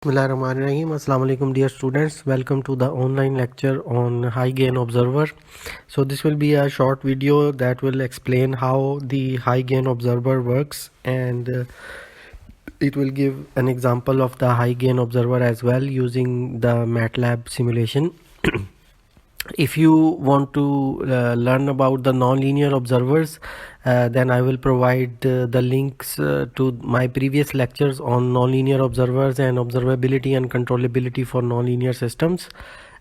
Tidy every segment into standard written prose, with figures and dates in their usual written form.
Bismillahirrahmanirrahim. Assalamu alaikum dear students. Welcome to the online lecture on high gain observer. So this will be a short video that will explain how the high gain observer works, and it will give an example of the high gain observer as well using the MATLAB simulation. If you want to learn about the nonlinear observers, then I will provide the links to my previous lectures on nonlinear observers and observability and controllability for nonlinear systems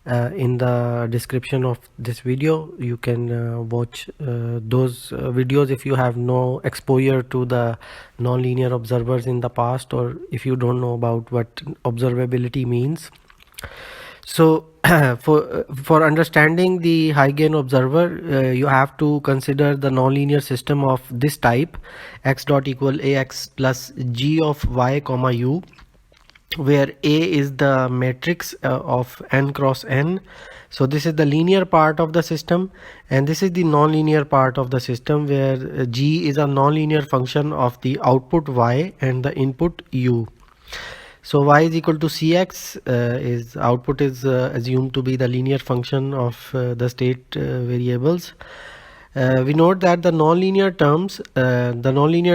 in the description of this video. You can watch those videos if you have no exposure to the nonlinear observers in the past, or if you don't know about what observability means. So for understanding the high gain observer, you have to consider the nonlinear system of this type: x dot equal ax plus g of y comma u, where A is the matrix of n cross n. So this is the linear part of the system, and this is the nonlinear part of the system, where g is a nonlinear function of the output y and the input u. So y is equal to cx, is output is assumed to be the linear function of the state variables. We note that the nonlinear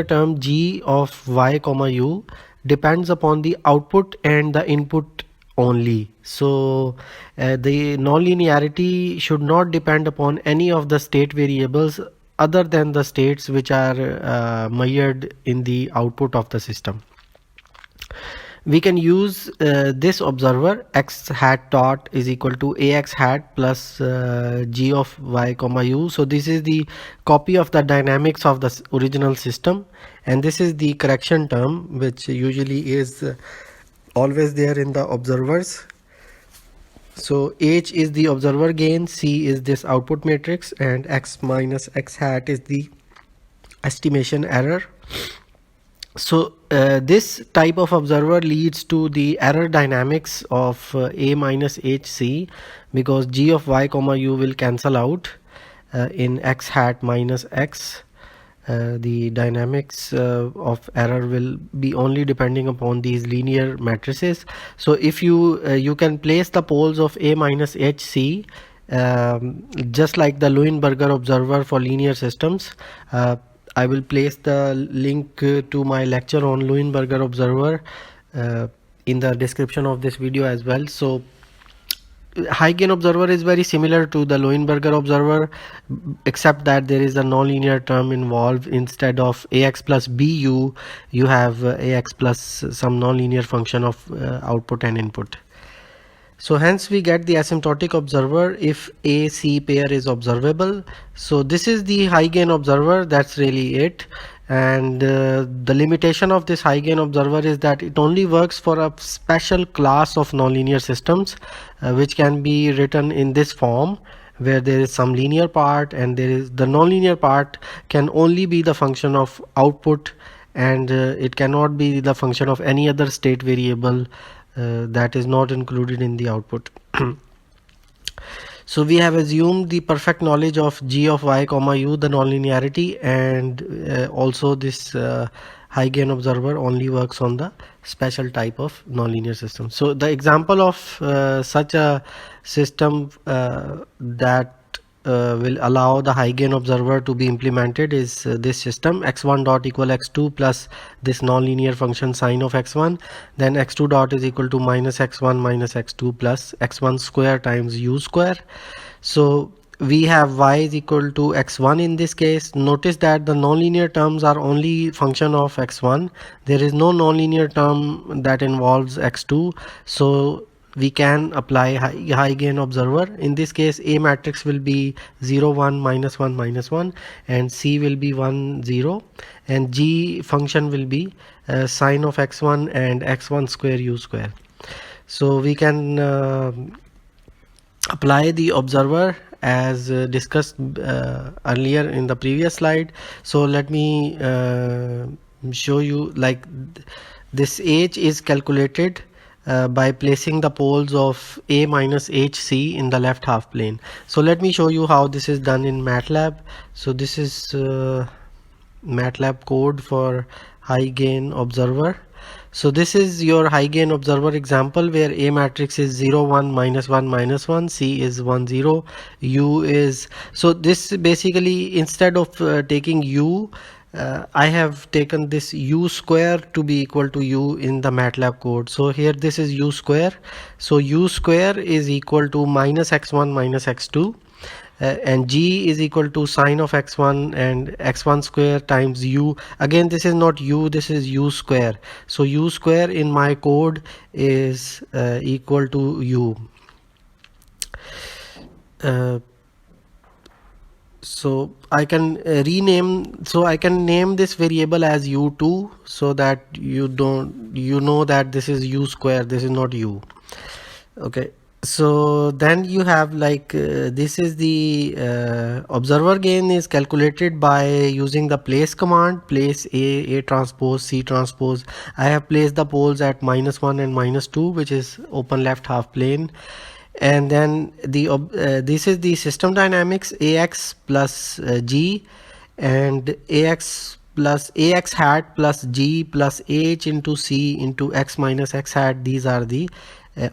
term g of y comma u depends upon the output and the input only. So the nonlinearity should not depend upon any of the state variables other than the states which are measured in the output of the system. We can use this observer x hat dot is equal to ax hat plus g of y comma u. So this is the copy of the dynamics of the original system, and this is the correction term, which usually is always there in the observers. So h is the observer gain, c is this output matrix, and x minus x hat is the estimation error. So this type of observer leads to the error dynamics of a minus hc, because g of y comma u will cancel out in x hat minus x. The dynamics of error will be only depending upon these linear matrices. So if you can place the poles of a minus hc just like the Leuenberger observer for linear systems. I will place the link to my lecture on Leuenberger observer in the description of this video as well. So high gain observer is very similar to the Leuenberger observer, except that there is a nonlinear term involved. Instead of ax plus bu, you have ax plus some nonlinear function of output and input. So hence we get the asymptotic observer if AC pair is observable. So this is the high gain observer, that's really it. And the limitation of this high gain observer is that it only works for a special class of nonlinear systems, which can be written in this form, where there is some linear part and there is the nonlinear part can only be the function of output, and it cannot be the function of any other state variable that is not included in the output. So we have assumed the perfect knowledge of g of y comma u, the nonlinearity, and also this high gain observer only works on the special type of nonlinear system. So the example of such a system that will allow the high gain observer to be implemented is this system: x1 dot equal x2 plus this nonlinear function sine of x1, then x2 dot is equal to minus x1 minus x2 plus x1 square times u square. So we have y is equal to x1 in this case. Notice that the nonlinear terms are only function of x1. There is no nonlinear term that involves x2. So we can apply high gain observer. In this case, A matrix will be 0 1 minus 1 minus 1, and C will be 1 0, and G function will be sine of x1 and x1 square u square. So we can apply the observer as discussed earlier in the previous slide. So let me show you, like this h is calculated by placing the poles of a minus hc in the left half plane. So let me show you how this is done in MATLAB. So this is MATLAB code for high gain observer. So this is your high gain observer example where A matrix is 0 1 minus 1 minus 1, C is 1 0, U is, so this basically instead of taking U, I have taken this U square to be equal to U in the MATLAB code. So here this is U square. So U square is equal to minus x1 minus x2. And g is equal to sine of x1 and x1 square times u. Again, this is not u, this is u square. So u square in my code is equal to u. So I can I can name this variable as u2, so that you know that this is u square, this is not u. Okay, so then you have this is the observer gain is calculated by using the place command, place a transpose c transpose. I have placed the poles at -1 and -2, which is open left half plane. And then this is the system dynamics, ax plus g, and ax plus ax hat plus g plus h into c into x minus x hat. These are the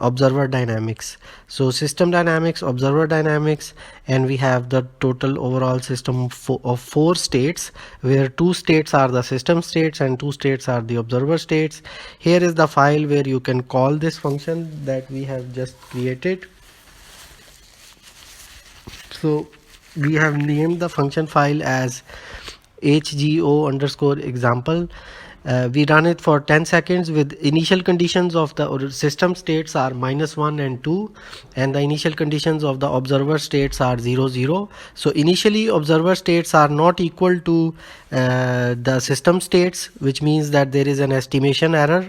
observer dynamics. So system dynamics, observer dynamics, and we have the total overall system of 4 states, where 2 states are the system states and 2 states are the observer states. Here is the file where you can call this function that we have just created. So we have named the function file as hgo underscore example. We run it for 10 seconds with initial conditions of the system states are -1 and 2, and the initial conditions of the observer states are 0 0. So initially observer states are not equal to the system states, which means that there is an estimation error,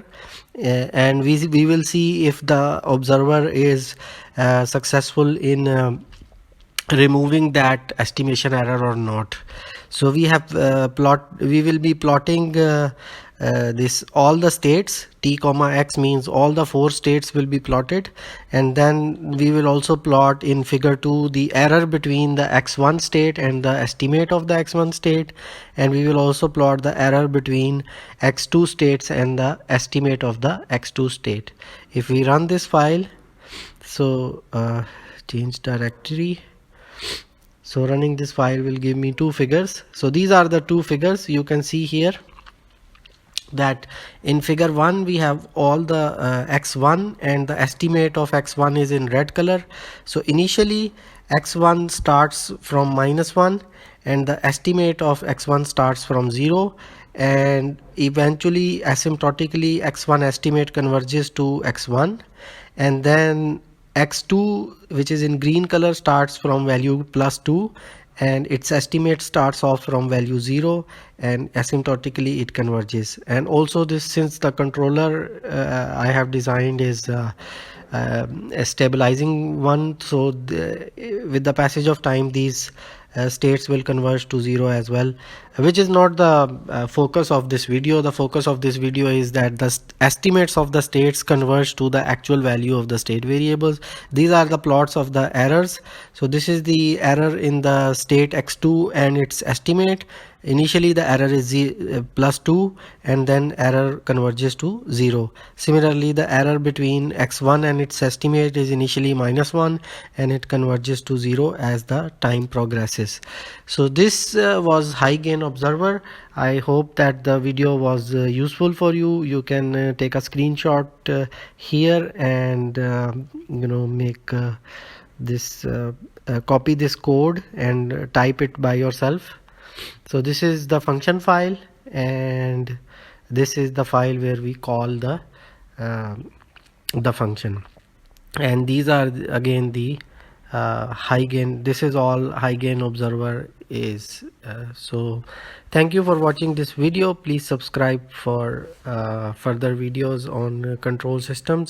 and we will see if the observer is successful in removing that estimation error or not. So we have we will be plotting this all the states, t comma x means all the 4 states will be plotted, and then we will also plot in figure 2 the error between the x1 state and the estimate of the x1 state, and we will also plot the error between x2 states and the estimate of the x2 state. If we run this file, so change directory. So running this file will give me 2 figures. So these are the 2 figures. You can see here that in figure 1 we have all the x1, and the estimate of x1 is in red color. So initially x1 starts from -1 and the estimate of x1 starts from 0, and eventually asymptotically x1 estimate converges to x1, and then x2, which is in green color, starts from value +2, and its estimate starts off from value 0, and asymptotically it converges. And also this, since the controller I have designed is a stabilizing one, so with the passage of time these states will converge to 0 as well, which is not the focus of this video. The focus of this video is that the estimates of the states converge to the actual value of the state variables. These are the plots of the errors. So this is the error in the state x2 and its estimate. Initially the error is +2, and then error converges to 0. Similarly, the error between x1 and its estimate is initially -1, and it converges to 0 as the time progresses. So this was high gain observer. I hope that the video was useful for you. You can take a screenshot here and make this copy this code and type it by yourself. So this is the function file, and this is the file where we call the function, and these are again the high gain. This is all high gain observer is. So thank you for watching this video. Please subscribe for further videos on control systems.